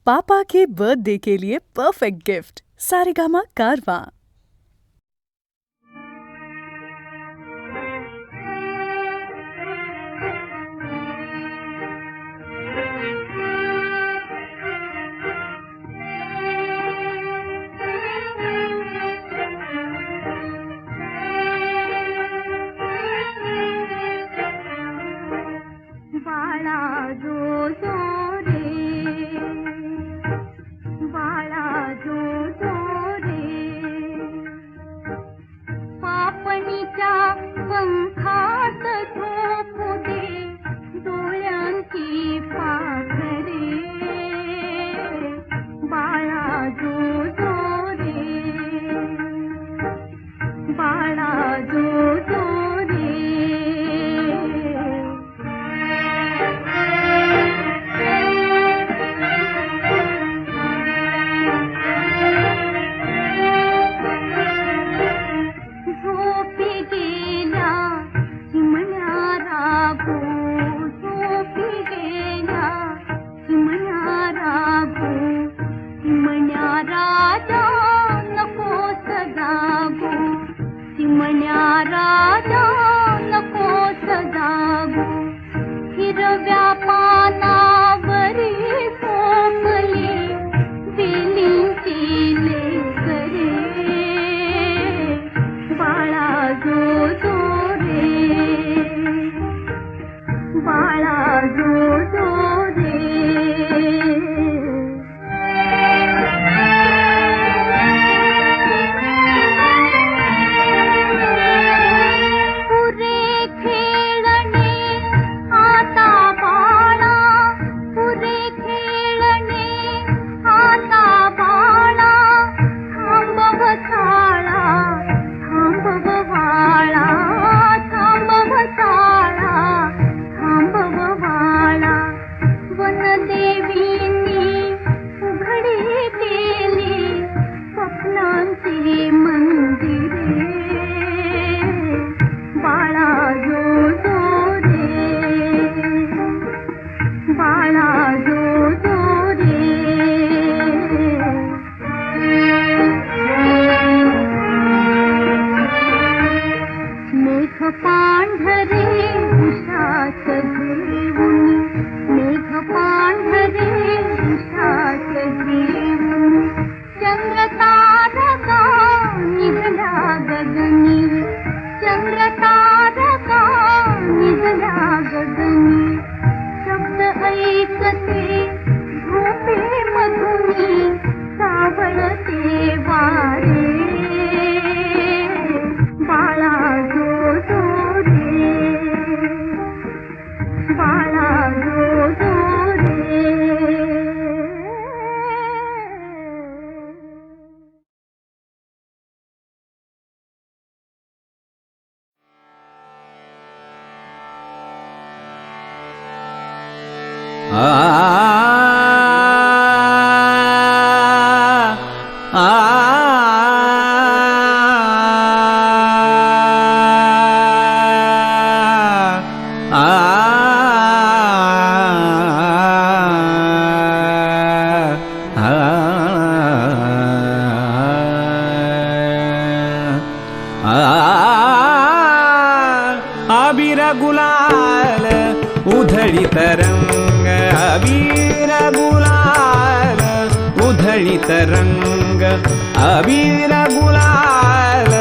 पापा के birthday के लिए perfect gift Saregama कारवां। अबीर गुलाल उधळीत रंग, अबीर गुलाल उधळीत रंग, अबीर गुलाल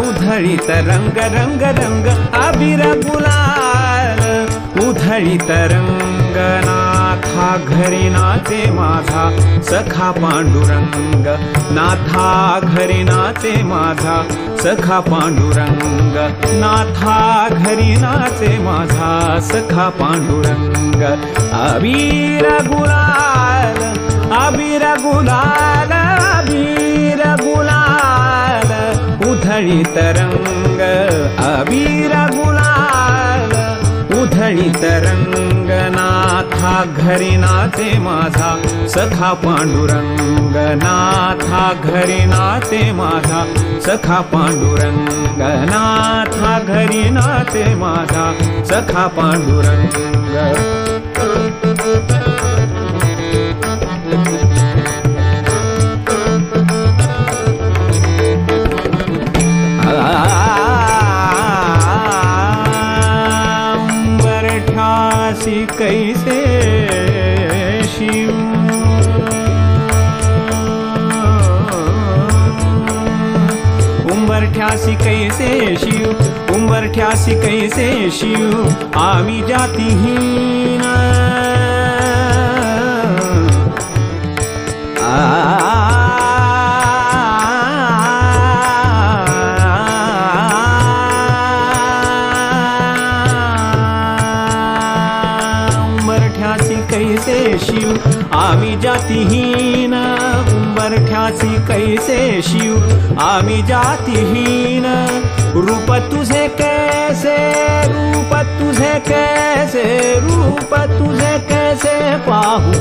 उधळीत रंग, रंग रंग अबीर गुलाल उधळीत रंग। नाथा घरी नाचे माझा सखा पांडुरंग, नाथा घरी नाचे माझा सखा पांडुरंग, नाथा घरी नाचे माझा सखा पांडुरंग। अबीर गुलाल, अबीर गुलाल, अबीर गुलाल उधळीत रंग, अबीर गुलाल उधळीत रंग। नाथा घरी नाचे माझा सखा पांडुरंग, नाथा घरी नाचे माझा सखा पांडुरंग, नाथा घरी नाचे माझा सखा पांडुरंग। उंबरठ्यासी कैसे शिव, उंबरठ्यासी कैसे शिव, आम्ही जातीहीन उंबरठ्यासी कैसे शिव, आम्ही जातीहीन, उंबरठ्यासी कैसे शिव, आम्ही जातीहीन, रूप तुझे कैसे, रूप तुझे कैसे, रूप तुझे कैसे पाहू,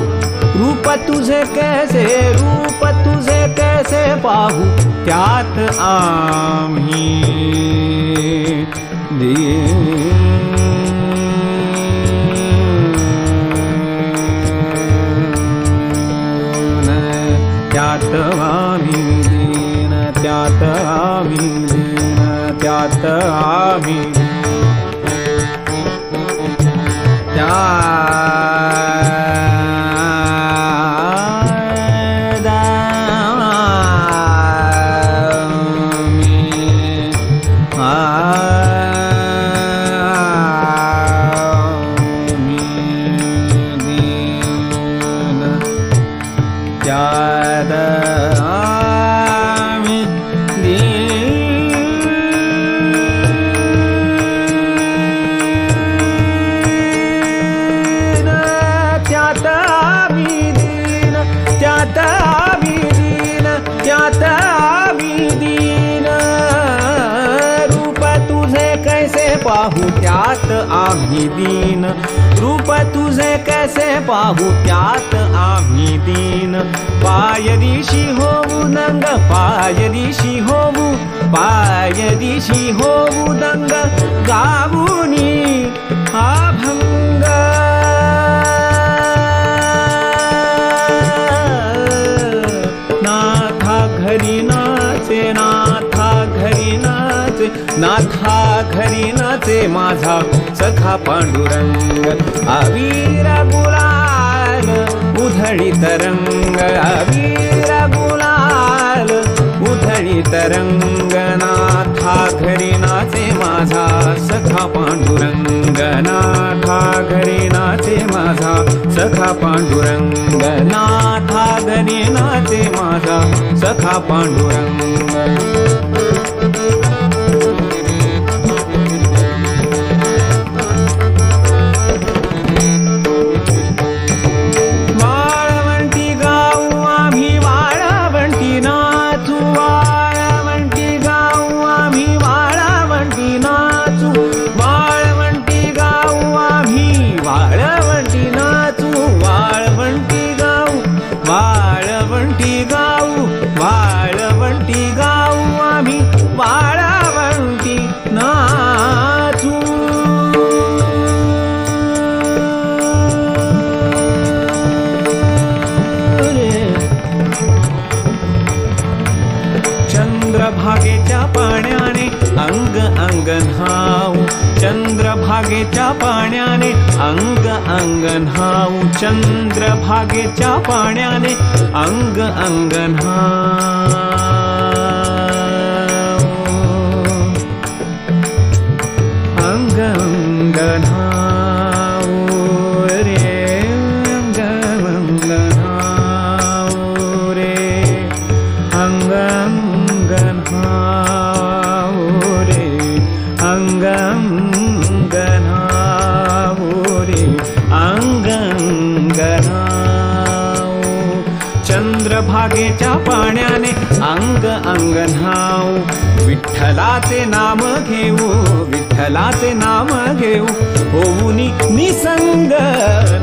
रूप तुझे कैसे, रूप तुझे कैसे पाहू, त्यात आम्ही त्यात आम्ही दीन, त्यात आम्ही दीन, त्यात आम्ही पाहू, त्यात आम्ही दीन, रूप तुझे कैसे पाहू, त्यात आम्ही दीन, पायरीशी होऊ दंग, पायरीशी होऊ, पायरीशी होऊ दंग, गाऊनी अभंग, नाथा घरी नाचे, नाथा घरी नाचे, नाथा घरी नाचे माझा सखा पांडुरंग, अवीर गुलाल उधळीत रंग, अवीर गुलाल उधळीत रंग, नाथा घरी नाचे माझा सखा पांडुरंग, नाथा घरी नाचे माझा सखा पांडुरंग, नाथा घरी नाचे माझा सखा पांडुरंग. वाळवंटी गाऊ, वाळवंटी गाऊ आम्ही, वाळवंटी नाचू, चंद्रभागेच्या पाण्याने अंग अंग न्हाऊ, चंद्रभागेच्या पाण्याने अंग अंग न्हाऊ, चंद्रभागेच्या पाण्याने अंग अंग न्हाऊ, अंग अंग न्हाऊ रे, अंग अंग न्हाऊ रे, अंग अंग न्हाऊ रे, अंग अंग न्हाऊ रे, अंग अंग न्हाऊ, चंद्रभागेच्या पाण्याने अंग अंग न्हाऊ, विठ्ठलाचे नाम घेऊ, विठ्ठलाचे नाम घेऊ, होऊनी निसंग,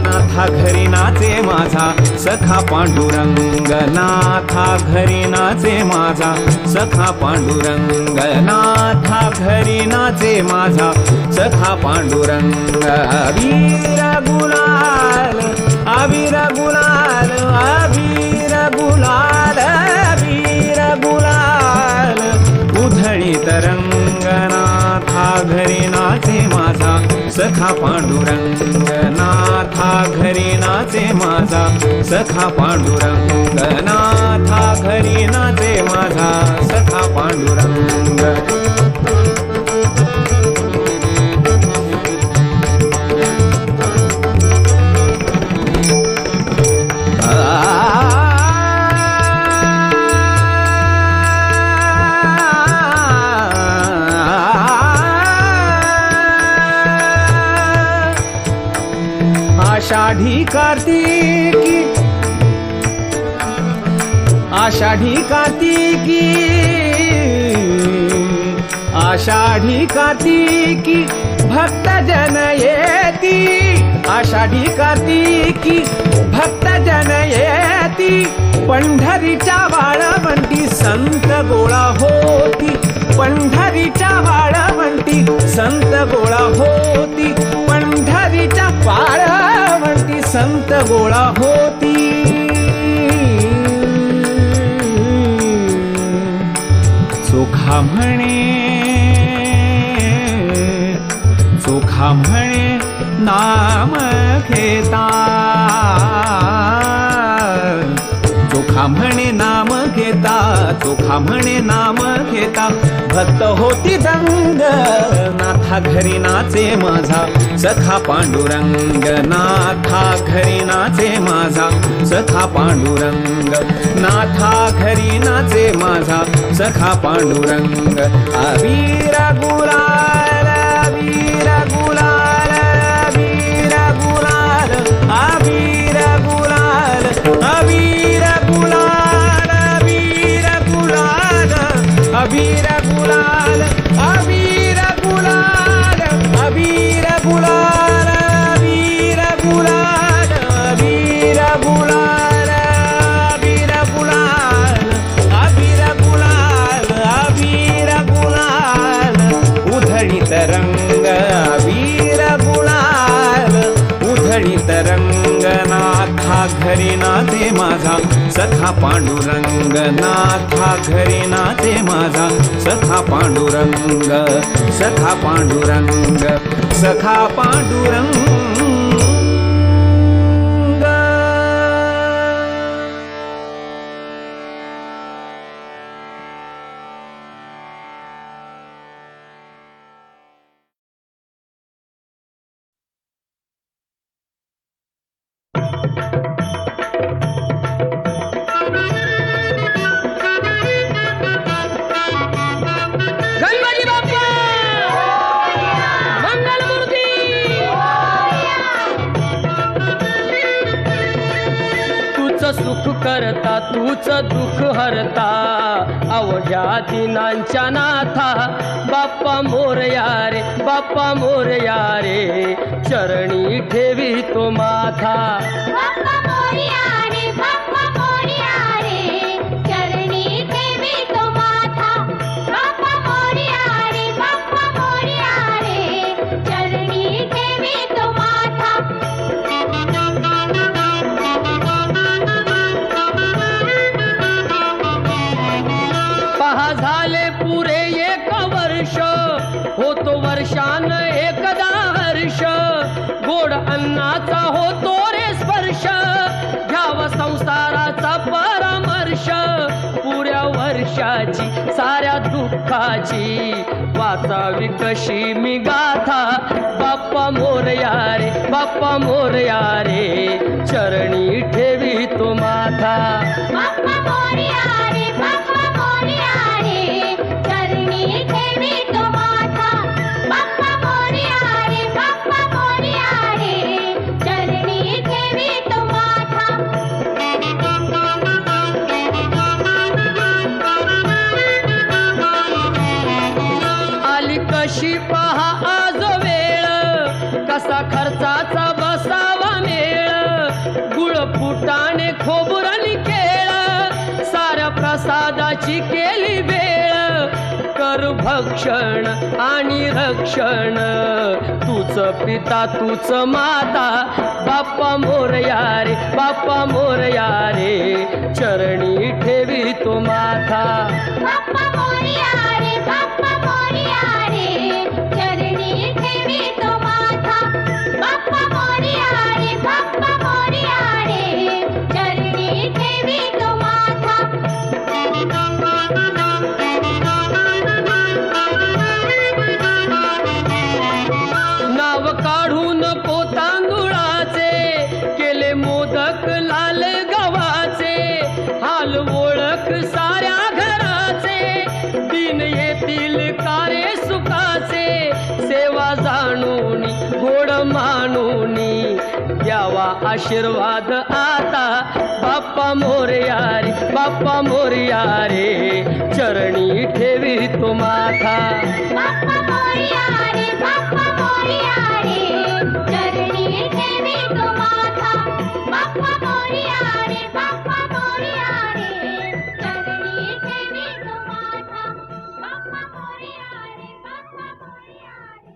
नाथा घरी नाचे माझा सखा पांडुरंग, नाथा घरी नाचे माझा सखा पांडुरंग, नाथा घरी नाचे माझा सखा पांडुरंग, अबीर गुलाल, अबीर गुलाल, अबीर गुलाल, अबीर गुलाल उधळीत रंग, नाथा घरी नाचे माझा सखा पांडुरंग, नाथा घरी नाचे माझा सखा पांडुरंग, नाथा घरी नाचे माझा सखा पांडुरंग. आषाढी कार्तिकी, आषाढी कार्तिकी, आषाढी कार्तिकी भक्त जन येती. आषाढी कार्तिकी भक्त जन येती. पंढरीच्या वाळवंटी संत गोळा होती. पंढरीच्या वाळवंटी संत गोळा होती. पंढरीच्या वाळवंटी संत गोळा होती. चोखा म्हणे, चोखा म्हणे नाम घेता. चोखा म्हणे नाम घेता. चोखा म्हणे नाम घेता. भक्त होती दंग नाथा घरी नाचे माझा सखा पांडुरंग. नाथा घरी नाचे माझा सखा पांडुरंग. नाथा घरी नाचे माझा सखा पांडुरंग. अबीर गुलाल, अबीर गुलाल, अबीर गुलाल, अबीर गुलाल, अबीर गुलाल, अबीर गुलाल, अबीर गुलाल, अबीर गुलाल, अबीर गुलाल, अबीर गुलाल, अबीर गुलाल, अबीर गुलाल, अबीर गुलाल, अबीर गुलाल, उधळीत रंग अबीर गुलाल, उधळीत रंग. नाथा घरी नाचे माझा सखा पांडुरंग. नाथा घरी नाचे माझा सखा पांडुरंग. सखा पांडुरंग, सखा पांडुरंग. सुख करता तूच दुःख हरता. अवघ्या दिनांच्या नाथा बाप्पा मोरया रे, बाप्पा मोरया रे. चरणी ठेवी तो माथा. बाप्पा मोरया रे, बाप्पा मोरया रे. चरणी ठेवी तो माथा. बाप्पा मोरया रे, बाप्पा मोरया रे. चरणी ठेवी तो माथा. पहा झाले पुरे 1 वर्ष, होतो वर्षान एकदा हर्ष. गोड अन्नाचा होतो रे स्पर्श, घ्यावा संसाराचा परामर्श. पुऱ्या वर्षाची साऱ्या दुःखाची वाचावी कशी मी गाथा. बाप्पा मोरया रे, बाप्पा मोरया रे. चरणी ठेवी तो माथा. बाप्पा मोरया रे, बाप्पा मोरया रे. चरणी ठेवी तो माथा. बाप्पा मोरया रे, बाप्पा मोरया रे. चरणी ठेवी तो माथा. आली कशी पहा आज वेळ, कसा खर्चाचा बसावा मेळ. गुळ फुटाणे खोबुरानी केळ, साऱ्या प्रसादाची केली वेळ. कर भक्षण आणि रक्षण, तूच पिता तूच माता. बाप्पा मोरया रे, बाप्पा मोरया रे. चरणी ठेवी तो माथा. बाप्पा मोरया रे, बाप्पा मोरया रे. चरणी ठेवी तो माथा. बाप्पा मोरया रे, बाप्पा मोरया रे. चरणी ठेवी तो माथा. आशीर्वाद आता बाप्पा मोरया रे बाप्पा मोरया रे चरणी ठेवी तो माथा बाप्पा मोरया रे बाप्पा मोरया रे चरणी ठेवी तो माथा बाप्पा मोरया रे बाप्पा मोरया रे चरणी ठेवी तो माथा बाप्पा मोरया रे बाप्पा मोरया रे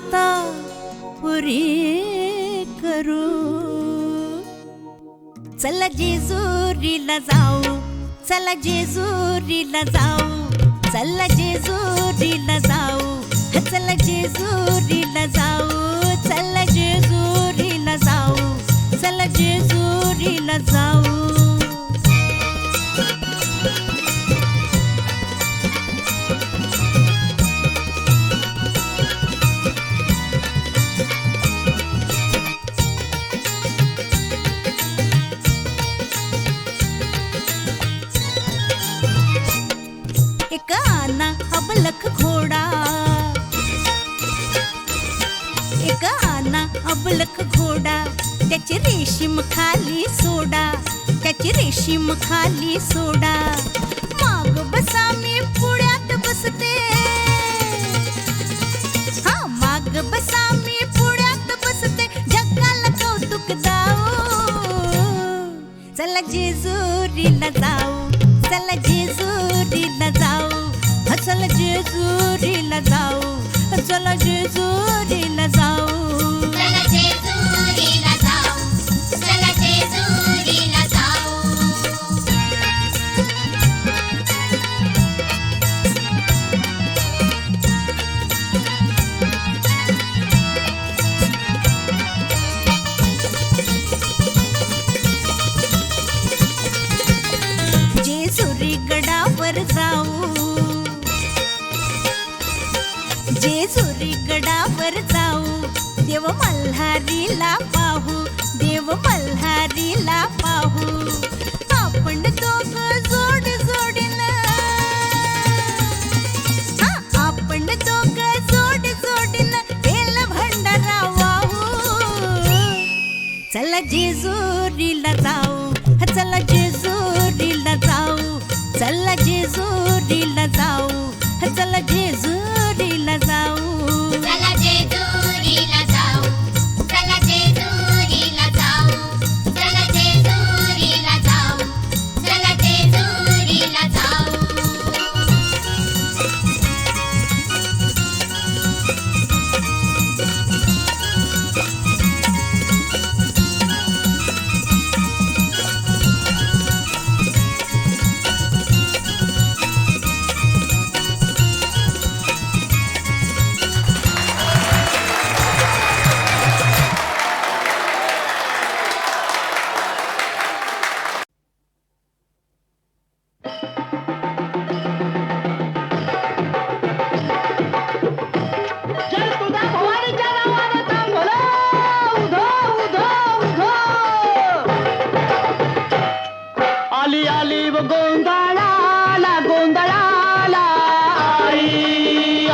आता पुरी करू. चला जेजुरीला जाऊ, चला जेजुरीला जाऊ, चला जेजुरीला जाऊ, चला जेजुरीला जाऊ, चला जेजुरीला जाऊ, चला जेजुरीला जाऊ. एक आना अबलख घोडा, एक आना अबलख घोडा, त्याची रेशीम खाली सोडा, त्याची रेशीम खाली सोडा. माग बसा मी पुढ्यात बसते, हा माग बसा मी पुढ्यात बसते, जगाला कौतुक दाऊ. चला जेजुरीला जाऊ, चला जेजुरीला जाऊ, चला जेजुरीला जाऊ, चला जेजुरीला जाऊ. चला जेजुरीला जाऊ, चला जेजुरीला जाऊ. जेजुरी गडावर जाऊ, जेजुरी गडावर जाऊ, देव मल्हारीला पाहू, देव मल्हारीला पाहू. आपण दोघ जोड जोडीनं, हा आपण दोघ जोड जोडीनं बेल भंडारा वाहू. चला जेजुरीला जाऊ, चला जेजुरीला जाऊ, चला जेजुरीला जाऊ, चला जेजुरीला जाऊ. चला जेजुरीला जाऊ, चला जेजुरीला जाऊ, चला जेजुरीला जाऊ, चला जेजुरीला जाऊ. आली आली व गोंधळाला गोंधळाला आई,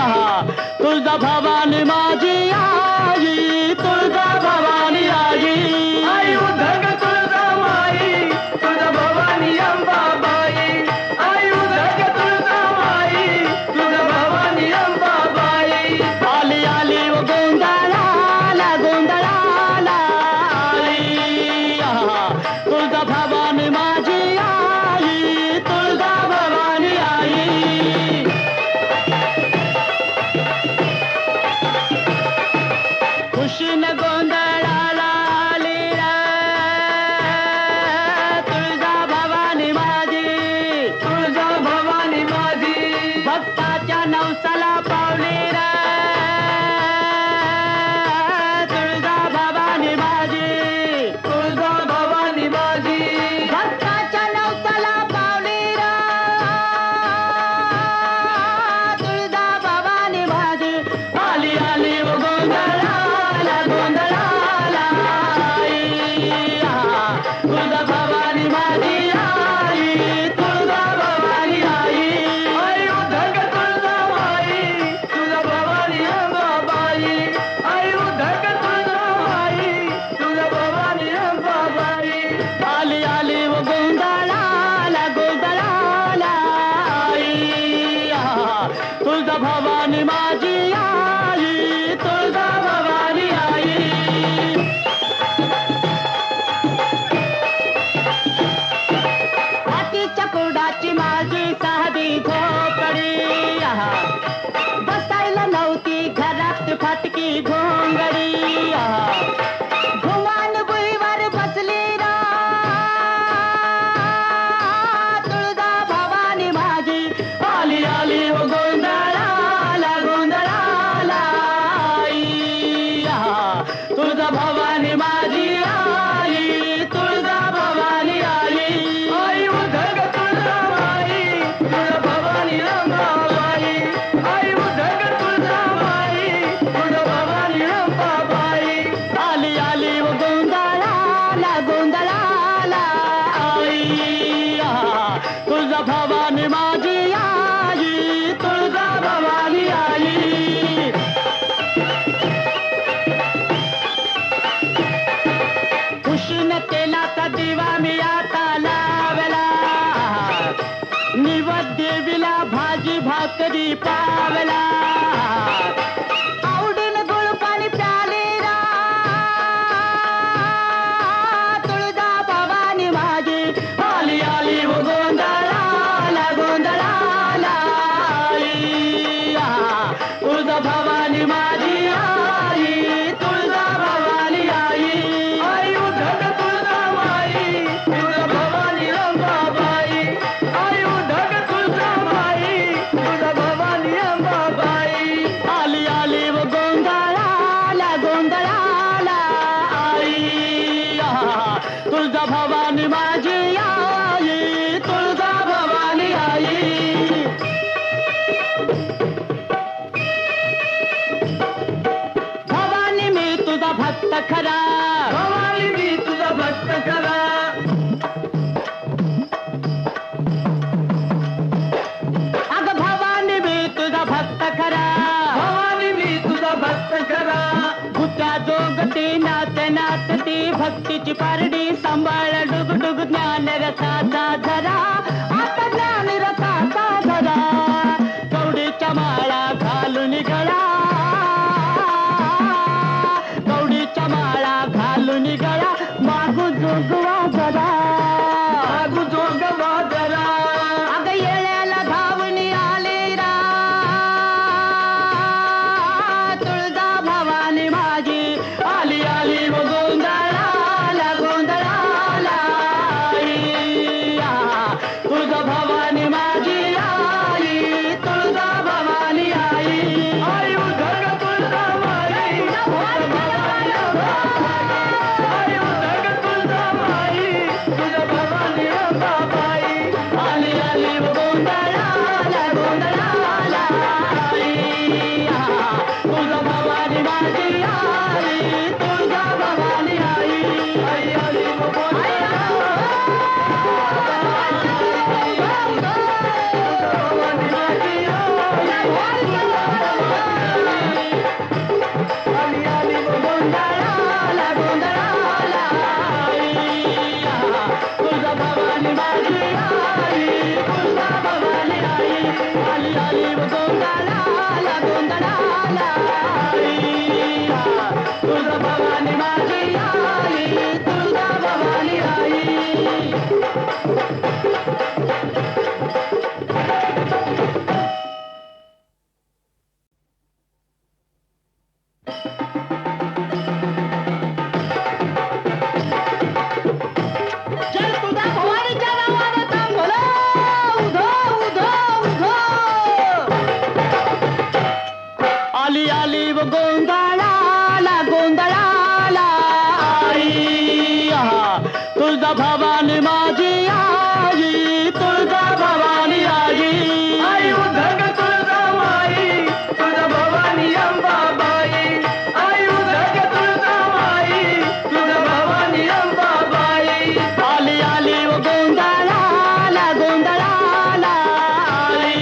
तुळजा भवानी माझी आई, तुळजा भवानी. तुळजा भवानी माझी आई, तुळजा भवानी आई. उष्णतेलाचा दिवा मी आता लावला, निवद देवीला भाजी भाकरी पावला. आवडीन गुळ पाणी प्याले रा, तुळजा भवानी माझी आली आली व गोंधळाला गोंधळाला आली. तुळजा भवानी माझी आई, तुळजा भवानी आई. आई उद्धट तुळजा माई, तुळजा भवानी अंबाबाई. आई उद्धट तुळजा माई, तुळजा भवानी अंबाबाई. आली आली व गोंधळाला गोंधळाला आई. तुळजा भवानी माझी आई, तुळजा भवानी आई. भवानी मी तुझा भक्त खरा, भवानी मी तुझा भक्त खरा. अग भवानी मी तुझा भक्त खरा, भवानी मी तुझा भक्त खरा. भूत्या जोगती नाच नाचती भक्तीची पारडी सांभाळ डुग डुग ज्ञान रथाचा धरा, आता ज्ञान रथाचा धरा. कवडीच्या माळा घालून गळा, कवडीच्या माळा घालून गळा. मागू जोगवा जरा, मागू जोगवा जरा. अग येण्याला धावणी आली रा, तुळजा भवानी माझी आली आली व गोंधळाला गोंधळाला आई. तुळजा भवानी माझी आई, तुळजा भवानी आई. आई उद्धट तुळजा माई, आई उद्धट तुळजा माई, तुळजा भवानी अंबाबाई. आली आली व गोंधळाला गोंधळाला आई. तुळजा भवानी माझी आई, तुळजा भवानी आई. आई आली व गोंधळाला भवानी माझी आली आली व गोंधळाला गोंधळाला आई. तुळजा भवानी माझी आई, तुळजा भवानी आई. आली आली व गोंधळाला गोंधळाला आई. तुळजा भवानी माझी आई, तुळजा भवानी आई. जय तुझा भवानीच्या नावानं थांबलो, उधो उधो उधो. आली आली व गोंधळाला गोंधळाला आई. तुळजा भवानी माझी आई, तुळजा भवानी आई. आई उद्धट तुळजा माई, तुळजा भवानी अंबाबाई. आई उद्धट तुळजा माई, तुळजा भवानी अंबाबाई. आली आली व गोंधळाला गोंधळाला आई.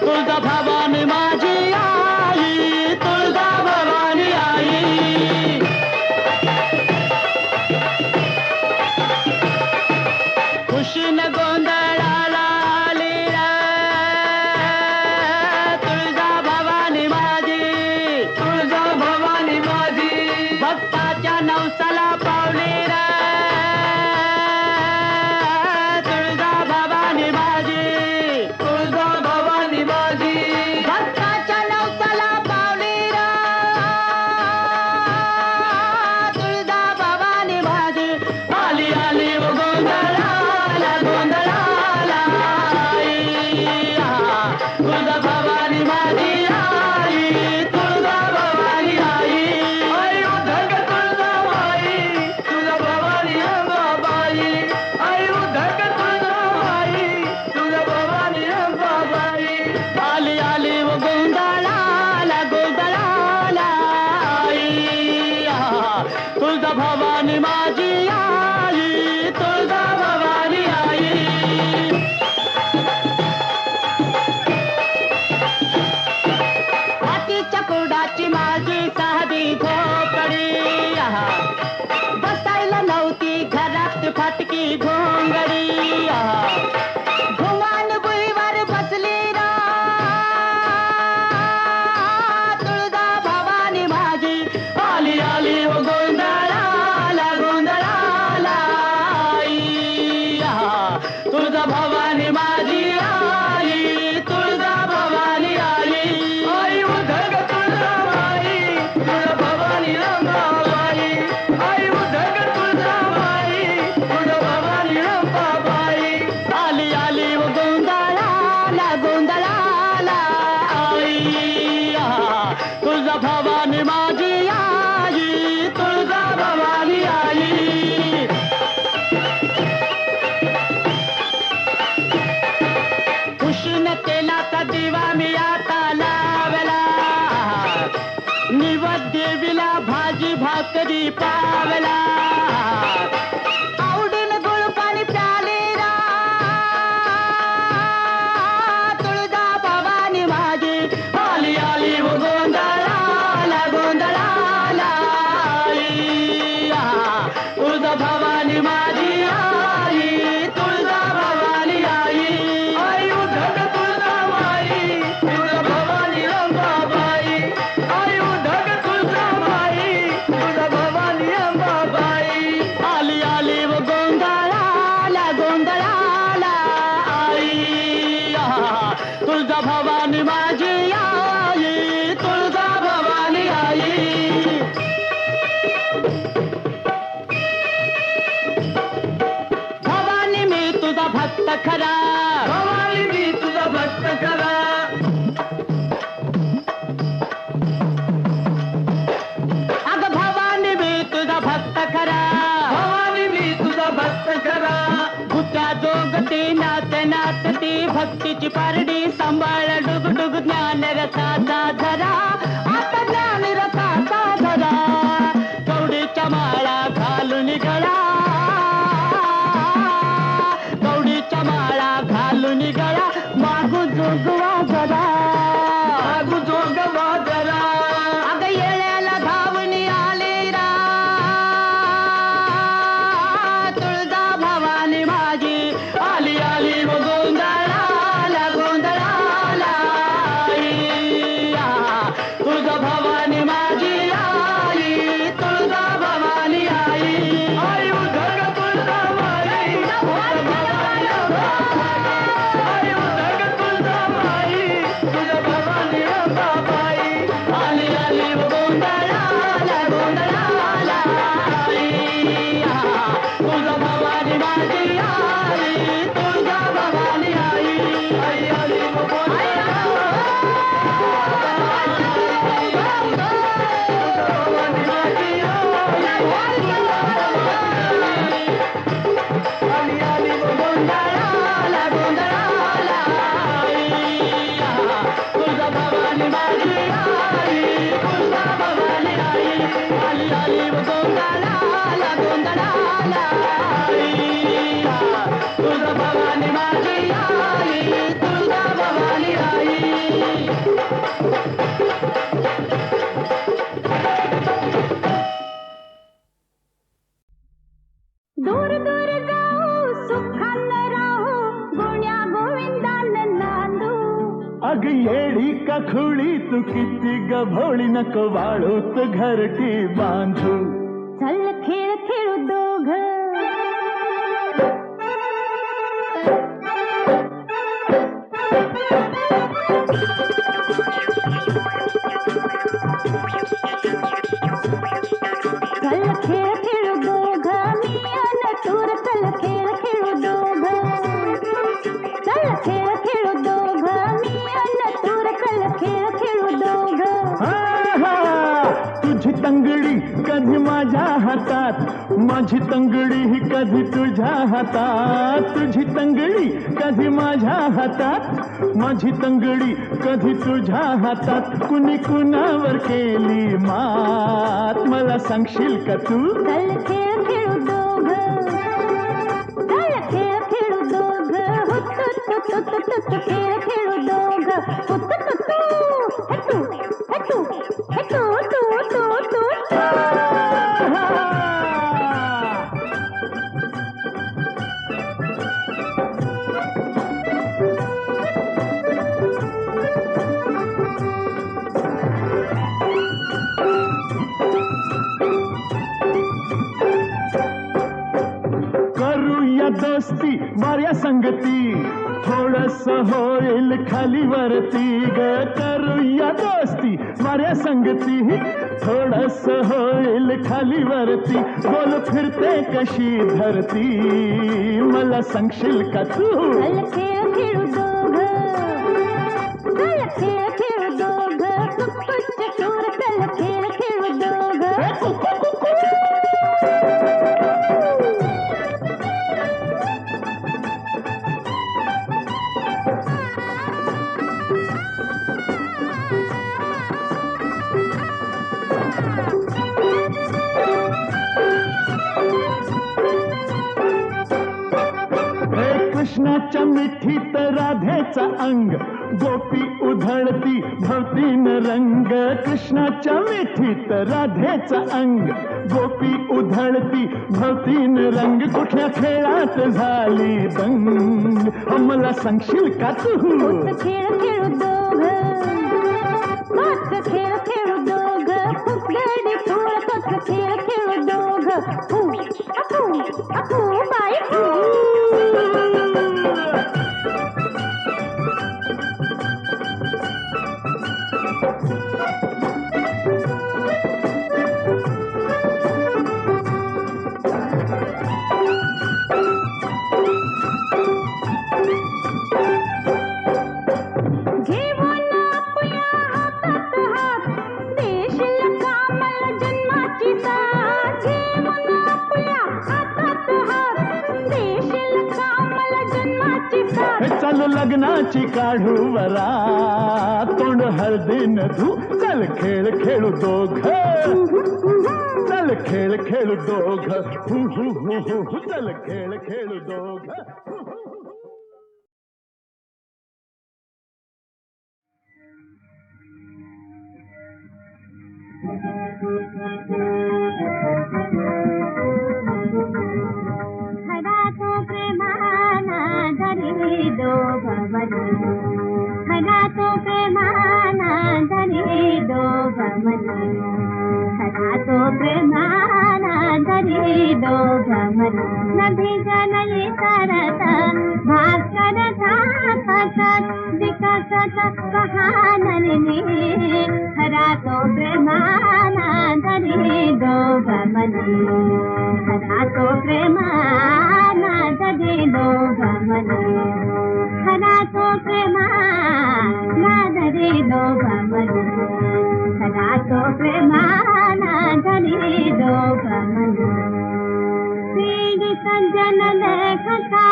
तुळजा भवानी माझी आई, तुळजा भवानी आई. खुशीन गोंधळाला आली रा, तुळजा भवानी माझी, तुळजा भवानी माझी. भक्ताच्या नवसाला पावली रा, तुळजा भवानी माझी, तुळजा भवानी माझी. भक्ताच्या नवसाला पावली रा, तुळजा भवानी माझी. आली आली व गोंधळाला फाटकी घोंगडी घुमान भुईवर बसली रा तुळजा भवानी माझी आली आली व गोंधळाला गोंधळाला आई तुळजा भवानी माझी आई तुळजा भवानी आई आई उधग तुळजाबाई तुळजा भवानी रंभाबाई आई उधग तुळजाबाई तुळजा भवानी रंभाबाई आली आली व गोंधळाला गोंधळाला आई तुळजा भवानी माझी आई तुळजा भवानी आई उष्ण तेलाचा दिवा मी आता लावला निवद देवीला भाजी भाकरी पावला आवडीन गुळ पाणी प्याले रा तुळजा भवानी माझी आली आली व गोंधळाला गोंधळाला आई तुळजा भवानी माझी आई तुळजा भवानी आई आई उधग तुळजाबाई तुळजा भवानी रंभाबाई आई उधग तुळजाबाई तुळजा भवानी रंभाबाई आली आली व गोंधळाला गोंधळाला आई तुळजा भवानी माझी आई तुळजा भवानी आई भवानी मी तुझा भक्त खरा भवानी मी तुझा भक्त खरा अग भवानी मी तुझा भक्त खरा भवानी मी तुझा भक्त खरा भूत्या जोगती नाच नाचती भक्तीची पारडी सांभाळ डुग डुग ज्ञान रसाचा धरा आता ज्ञान रसाचा धरा कवडीच्या माळा घालून गळा कवडीच्या माळा घालून गळा मागू जोगवा जरा मागू जोगवा जरा अग येळ्याला धावून आले रा तुळजा भवानी माझी आली आली व गोंधळाला गोंधळाला आई तुळजा भवानी माझी आई तुळजा भवानी आई आई उधग तुळजाबाई तुळजा भवानी आई उधग तुळजाबाई तुळजा भवानी रंभाबाई आली आली व गोंधळाला गोंधळाला आई तुळजा भवानी माझी आई तुळजा भवानी आई आई आली व तुळजा भवानी माझी आई तुळजा भवानी आई आली आली व गोंधळाला गोंधळाला आई तुळजा भवानी माझी आई तुळजा भवानी आई दूर दूर जाऊ सुखानं राहू गुण्या गोविंदानं नांदू अग येडी का खुळी तू किती गभोळी नको वाळूत घरटी बांधू चल खेळ खेळू दोघ चल खेळ खेळू दोघ मी अन तूर चल खेळ खेळू दोघ चल खेळ खेळू दोघ मी अन तूर चल खेळ खेळू दोघ तुझी तंगडी कधी माझ्या हातात माझी तंगडी ही कधी तुझ्या हातात तुझी तंगडी कधी माझ्या हातात माझी तंगडी कधी तुझ्या हातात कुणी कुणावर केली मात मला सांगशील का तू चल खेळ खेळू दोघ चल खेळ खेळू दोघ खेळ खेळू दोघ हेटू हेटू हेटू तू तू तू दोस्ती वाऱ्या संगती थोडस होईल खाली वरती ग करूया दोस्ती वाऱ्या संगती थोडस होईल खाली वरती बोल फिरते कशी धरती मला सांगशील का तू चल खेळ खेळू दोघं चल खेळ खेळू दोघं कुक्कुट चूर चल खेळ खेळू दोघं कृष्णाच्या मिठीत राधेचा अंग गोपी उधळती भवतीन रंग कृष्णाच्या मिठीत राधेचा अंग गोपी उधळती भवतीन रंग कुठल्या खेळात झाली दंग मला सांगशील का तू खेळ खेळू दोघं तोच खेळ खेळू दोघं फुगडी फुळ तोच खेळ खेळू दोघं फू अफू अफू बाई फू चालू लग्नाची काढू वरा तोंड हळदीन धू चल खेळ खेळू दोघ चल खेळ खेळू दोघ हु हु हु हु हु चल खेळ खेळू दोघ खरा तो प्रेमाना धरी दोघमनी खरा तो प्रेमाना धरी दोघमनी खरा तो प्रेमाना धरी दोघमनी नदी जनई तरत भास्कर झापत विकसत कहाननी खरा तो प्रेमाना धरी दोघमनी खरा तो प्रेमाना धरी दोघमनी खरा तो प्रेमाना धरी दोघमनी खरा तो प्रेमाना धरी दोघमनी पीडित जन लेखता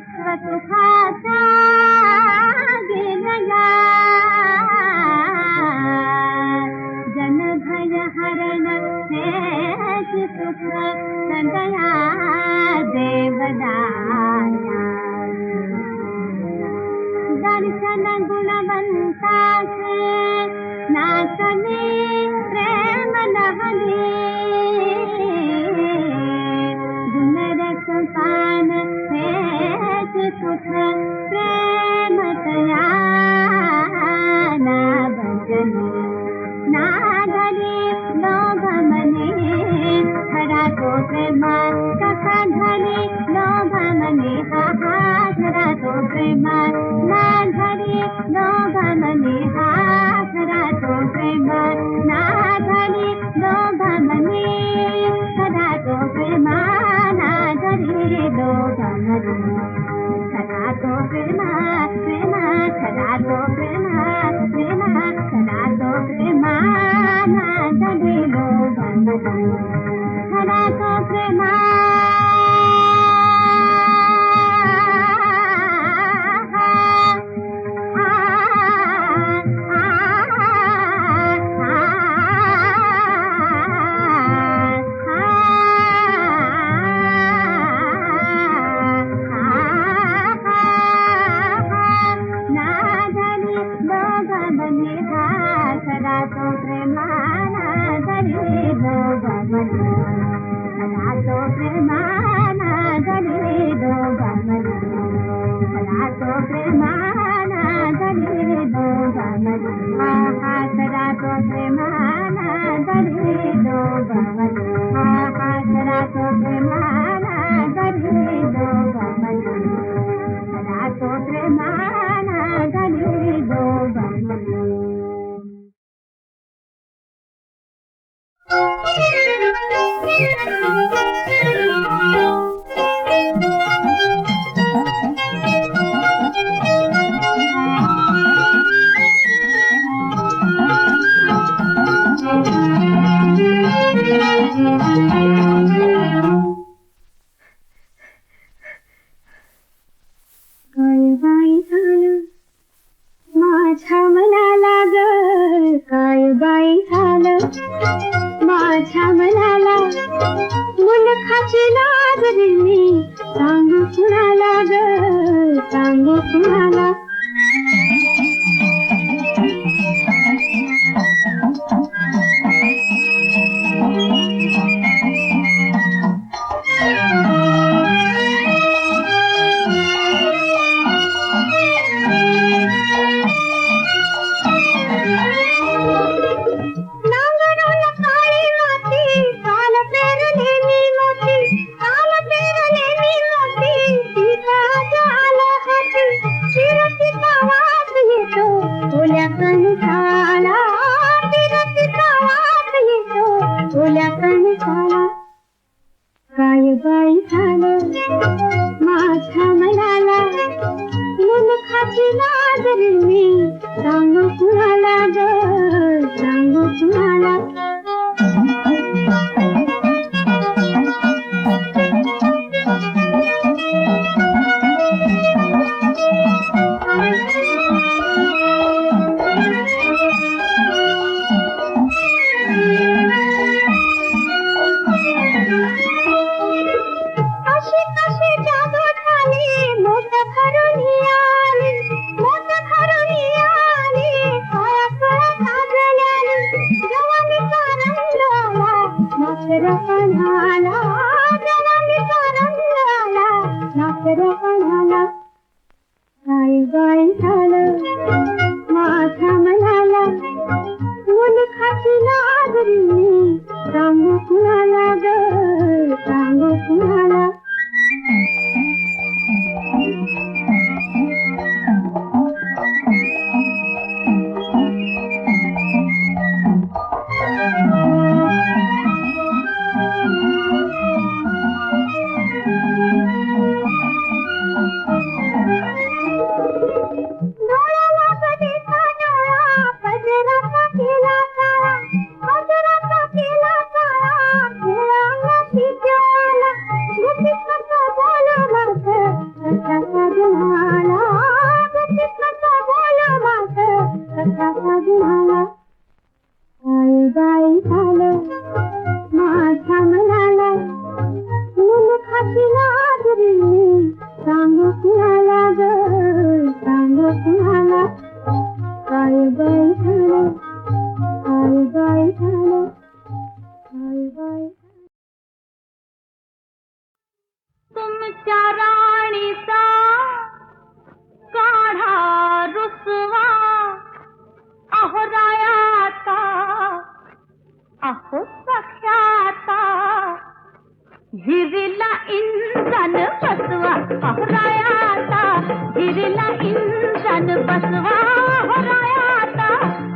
स्वसुखाचा गेलया जनभय हरण हेच सुख सदया देवदाया दर्शन गुणवंताचे नाचने प्रेम लहरी गुणरस पान हेच सुख प्रेम तया ना भजने ना धरी लोभमने खरा तो प्रेमा कसा धरी लोभमने हा हा खरा तो प्रेमा ना धरी लोभमने हा खरा तो प्रेमा ना धरी लोभमने खरा तो प्रेमा ना धरी लोभमने खरा तो प्रेमा प्रेमा खरा तो प्रेमा प्रेमा खरा तो प्रेमा ना धरी लोभमने खरा तो प्रेमा खरा तो प्रेमाना धरी दोघमनी खरा तो प्रेमाना धरी दोघमनी खरा तो प्रेमाना धरी दोघमनी हा हा खरा तो प्रेमाना धरी दोघमनी हा तो प्रेमाना गली दोघ मला मला तो प्रेमाना गली दोघ मला काय बाई झालं माझ्या मनाला ग काय बाई झालं माझ्या मनाला मुलखाची लागली मी सांगू कुणाला ग सांगू कुणाला काय बाई झालं माझ्या मनाला मुलखाची लागली मी सांगू कुणाला ग सांगू कुणाला काय बाई झालं माझ्या मनाला मुलखाची लागली मी सांगू कुणाला ग सांगू कुणाला काय बाई झालं माझ्या मनाला मुलखाची लागली मी सांगू कुणाला ग सांगू कुणाला काय बाई झालं काय बाई झालं काय बाई तुमच्या राणीचा काढा रुसवा अहो रायाता अहो सख्याता हिरीला इंजन बसवा अहो रायाता हिरीला इंजन बसवा अहो रायाता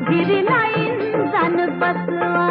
हिरीला इंजन बसवा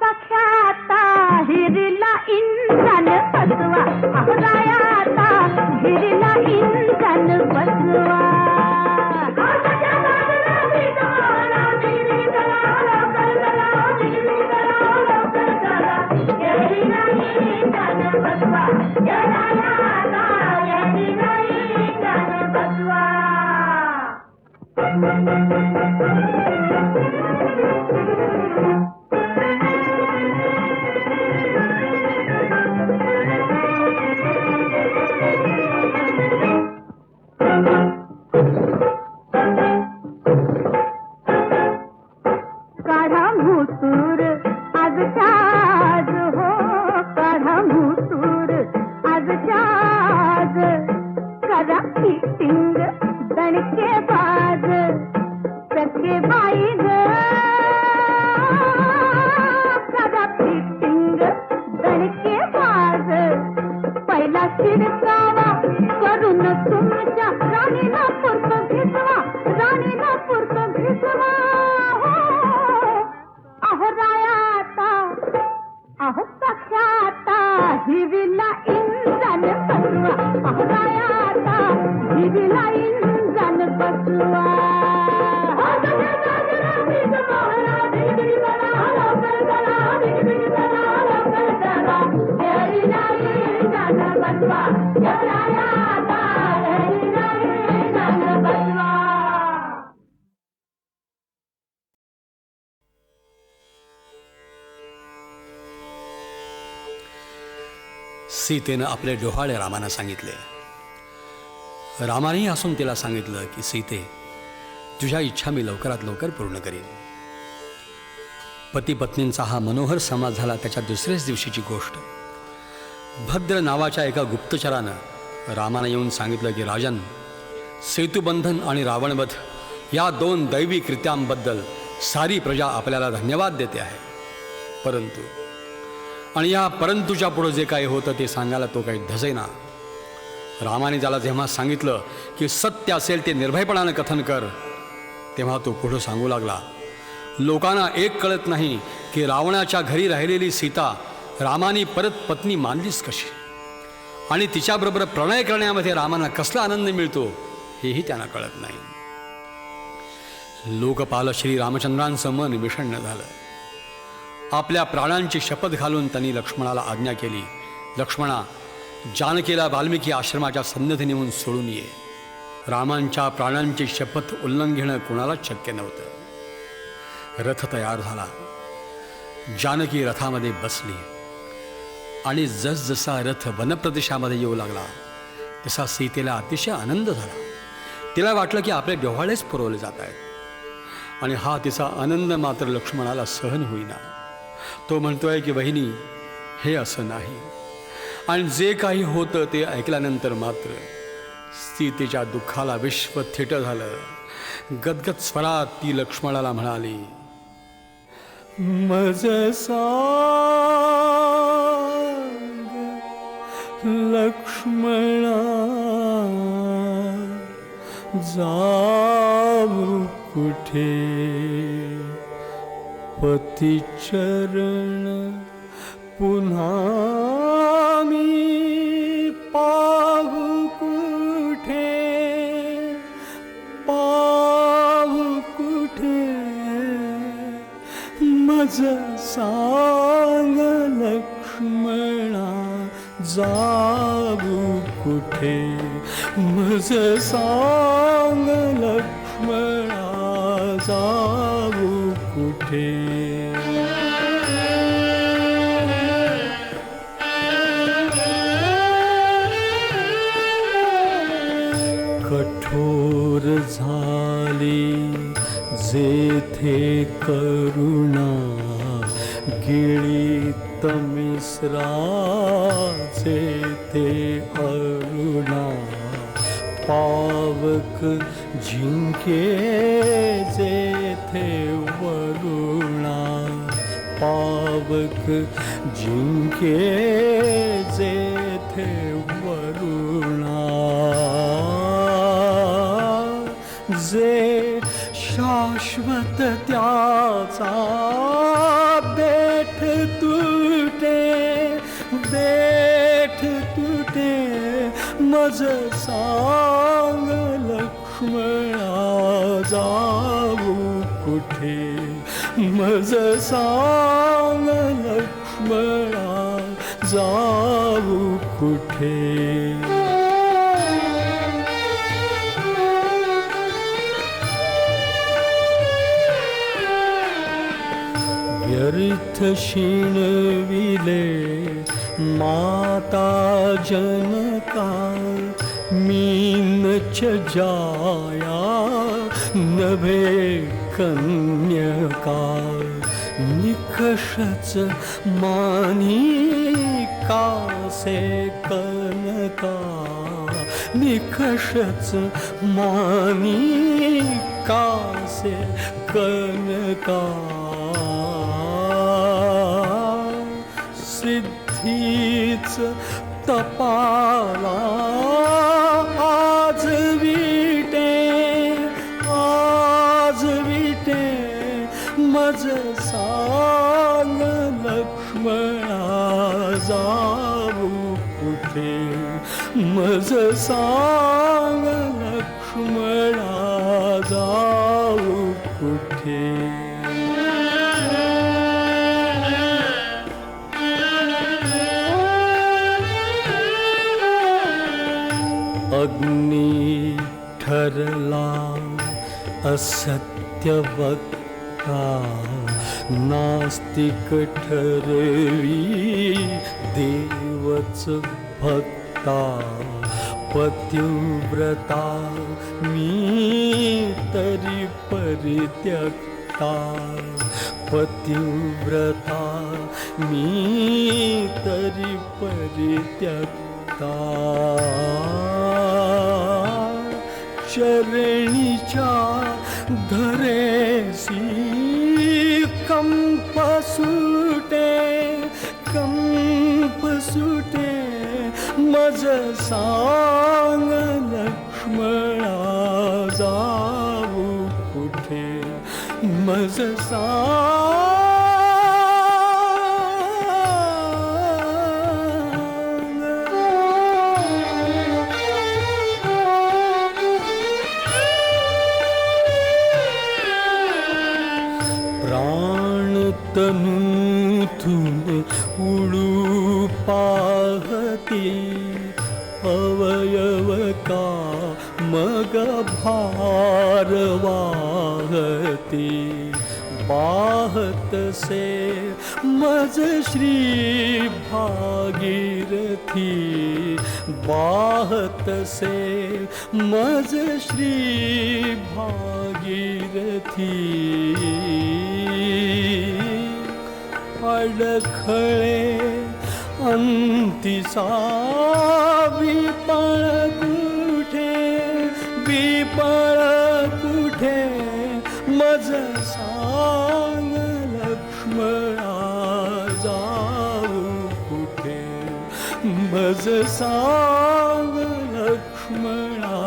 सख्याता हिरीला इंजन बसवा अहो रायाता हिरीला इंजन बसवा काढा मुसूर आजच्या आज हो काढा मुसूर आजच्या आज करा फिटिंग दणके बाज सखे बाई ग करा फिटिंग दणके बाज पहिला शिरकावा करून तुमच्या राणीला पुरत भिजवा राणीला पुरत भिजवा अहो रायाता अहो सख्याता हिरीला इंजन बसवा अहो रायाता हिरीला इंजन बसवा सीतेनं आपले डोहाळे रामाना सांगितले. रामानेही हसून तिला सांगितलं की सीते, तुझ्या इच्छा मी लवकरात लवकर पूर्ण करीन. पती पत्नींचा हा मनोहर समाज झाला त्याच्या दुसऱ्याच दिवशीची गोष्ट. भद्र नावाच्या एका गुप्तचरानं रामाना येऊन सांगितलं की राजन, सेतुबंधन आणि रावणवध या 2 दैवी कृत्यांबद्दल सारी प्रजा आपल्याला धन्यवाद देते आहे. परंतु आणि या परंतुच्या पुढं जे काही होतं ते सांगायला तो काही धजेना. रामाने त्याला जेव्हा सांगितलं की सत्य असेल ते निर्भयपणानं कथन कर, तेव्हा तो पुढं सांगू लागला, लोकांना एक कळत नाही की रावणाच्या घरी राहिलेली सीता रामाने परत पत्नी मानलीच कशी आणि तिच्याबरोबर प्रणय करण्यामध्ये रामाना कसला आनंद मिळतो हेही त्यांना कळत नाही. लोकपाल श्री रामचंद्रांचं मन विषण्ण झालं. आपल्या प्राणांची शपथ घालून त्यांनी लक्ष्मणाला आज्ञा केली, लक्ष्मणा, जानकीला वाल्मिकी आश्रमाच्या सन्निधी नेऊन सोडून ये. रामांच्या प्राणांची शपथ उल्लंघन कोणालाच शक्य नव्हतं. रथ तयार झाला. जानकी रथामध्ये बसली आणि जसजसा रथ वनप्रदेशामध्ये येऊ लागला तसा सीतेला अतिशय आनंद झाला. तिला वाटलं की आपले डोहाळेच पुरवले जात आहेत आणि हा तिचा आनंद मात्र लक्ष्मणाला सहन होईना. तो म्हणतोय की बहिणी, हे असं नाही. आणि जे काही होतं ते ऐकल्यानंतर मात्र सीतेच्या दुःखाला विश्व थिट झालं. गदगद स्वरात ती लक्ष्मणाला म्हणाली, मज सांग लक्ष्मणा, जाऊ कुठे पतिचरण पुन्हा मी पाहू कुठे, पाहू कुठे, मज सांग लक्ष्मणा, जाऊ कुठे, मज सांग लक्ष्मणा, जाऊ कुठे. कठोर झाली जेथे करुणा, गिळीत मिश्रा जेथे अरुणा, पावक जिंके जेथे वरुणा, पावक जिंके जेथे वरुणा, जे शाश्वत त्याचा बेठ तुटे देठ तुटे मज सांग लक्ष्मणा जाऊ कुठे मज सांग लक्ष्मणा जाऊ कुठे व्यर्थ शिणविले माता जनका मीनच जाया नभे कन्यका निकषच मानी कासे कनका निकषच मानी कासे कनका सिद्धीच तपाला आज विटे मज सांग लक्ष्मणा जाऊ कुठे मज सांग लक्ष्मणा जाऊ कुठे अग्नी ठरला असत्य वक्ता नास्तिक ठरवी देवच भक्ता पतिव्रता मी तरी परित्यक्ता पतिव्रता मी तरी परित्यक्ता चरणीच्या धरेसी कंप सुटे मज सांग लक्ष्मणा जाऊ कुठे मज तनूतून उडू पाहती अवयव का मग भार वाहती बाहतसे मज श्री भागीरथी बाहतसे मज श्री भागीरथी अडखळे अंतिसा विपळ कुठे मज सांग लक्ष्मणा जाऊ कुठे मज सांग लक्ष्मणा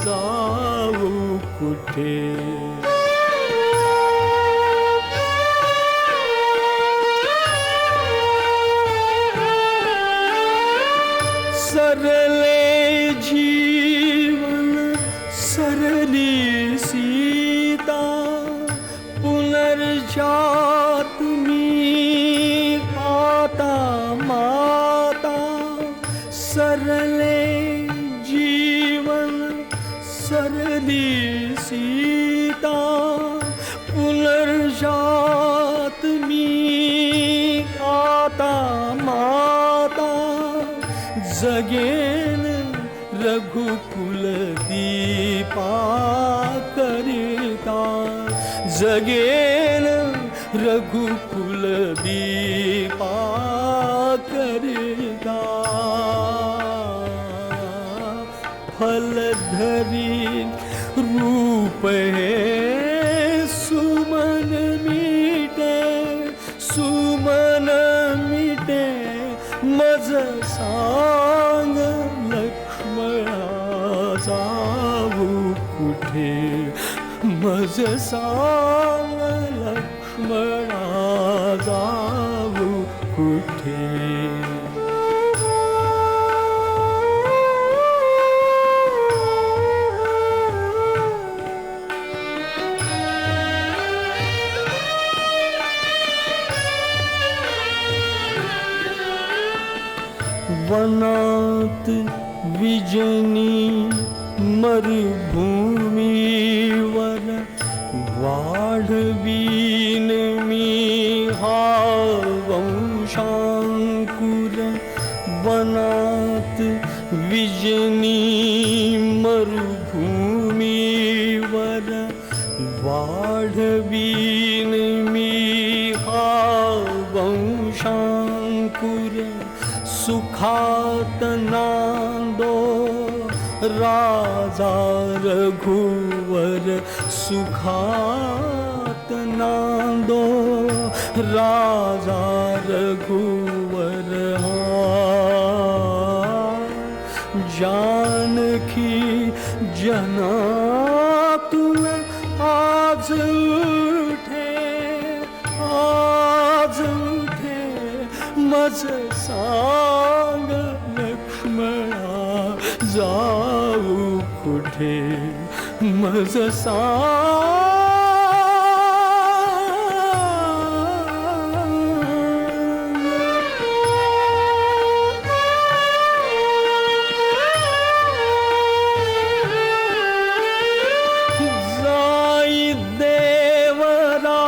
जाऊ कुठे सरले जीवन सरली सीता पुनर्जात मी आता माता सरले जीवन सरली सीता पुनर्जात मी आता माता जगेन रघुकुल दीपा करिता जगेन रघुकुल दीपा करिता फलधरी रूप है सुमन मिटे मज सांग लक्ष्मणा जाऊ कुठे मज सांग लक्ष्मणा जाऊ जाऊ कुठे. वनात विजनी मरुभूमीवर वाढवीन मी हा वंशांकुर. वनात विजनी मरुभूमीवर वाढवीन मी हा वंशांकुर. सुखात नांदो राजा रघुवर. सुखात नांदो राजा रघुवर. जानकी जनातून आज उठे, आज उठे. मज सांग लक्ष्मणा जाऊ कुठे. मज जाई देवरा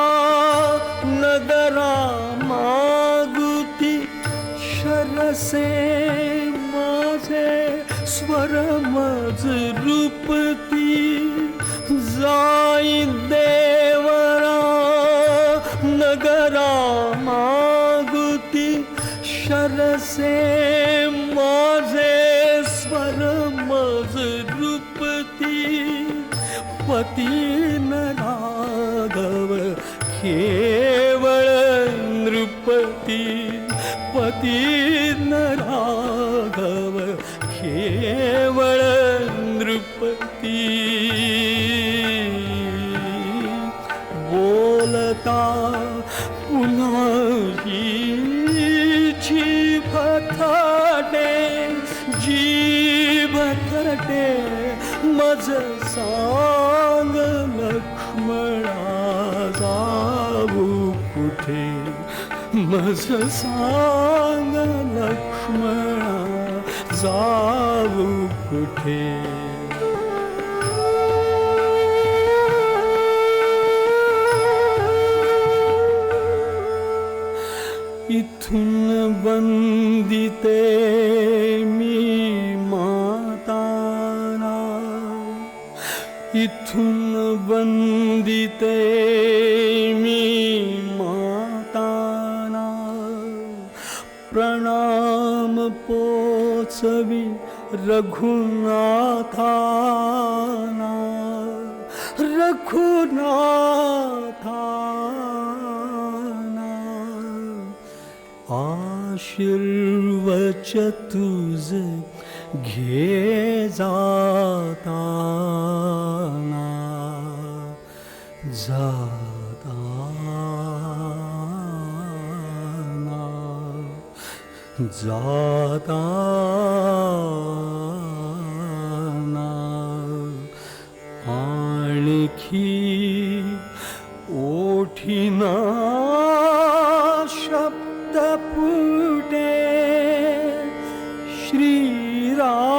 नगरा मागुती. शरसे माझे स्वर मज रूपती. जाई देवरा नगरा मागुती. शरसे माझे स्वर मज रूपती. पती न राघव केवळ नृपती. पती न राघव केवळ नृपती. बोलता पुन्हा जीभ थटे, जीभ थटे. मज सांग लक्ष्मणा जाऊ कुठे. मज सांग लक्ष्मणा जाऊ कुठे. इथून वंदिते मी माताना. इथून वंदिते मी माताना. प्रणाम पोचवी रघुनाथाना. रघुनाथाना. आशीर्वच तुझ घे जाताना. जाताना. जाताना. आणखी ओठीना शब्द फुटे. श्रीराम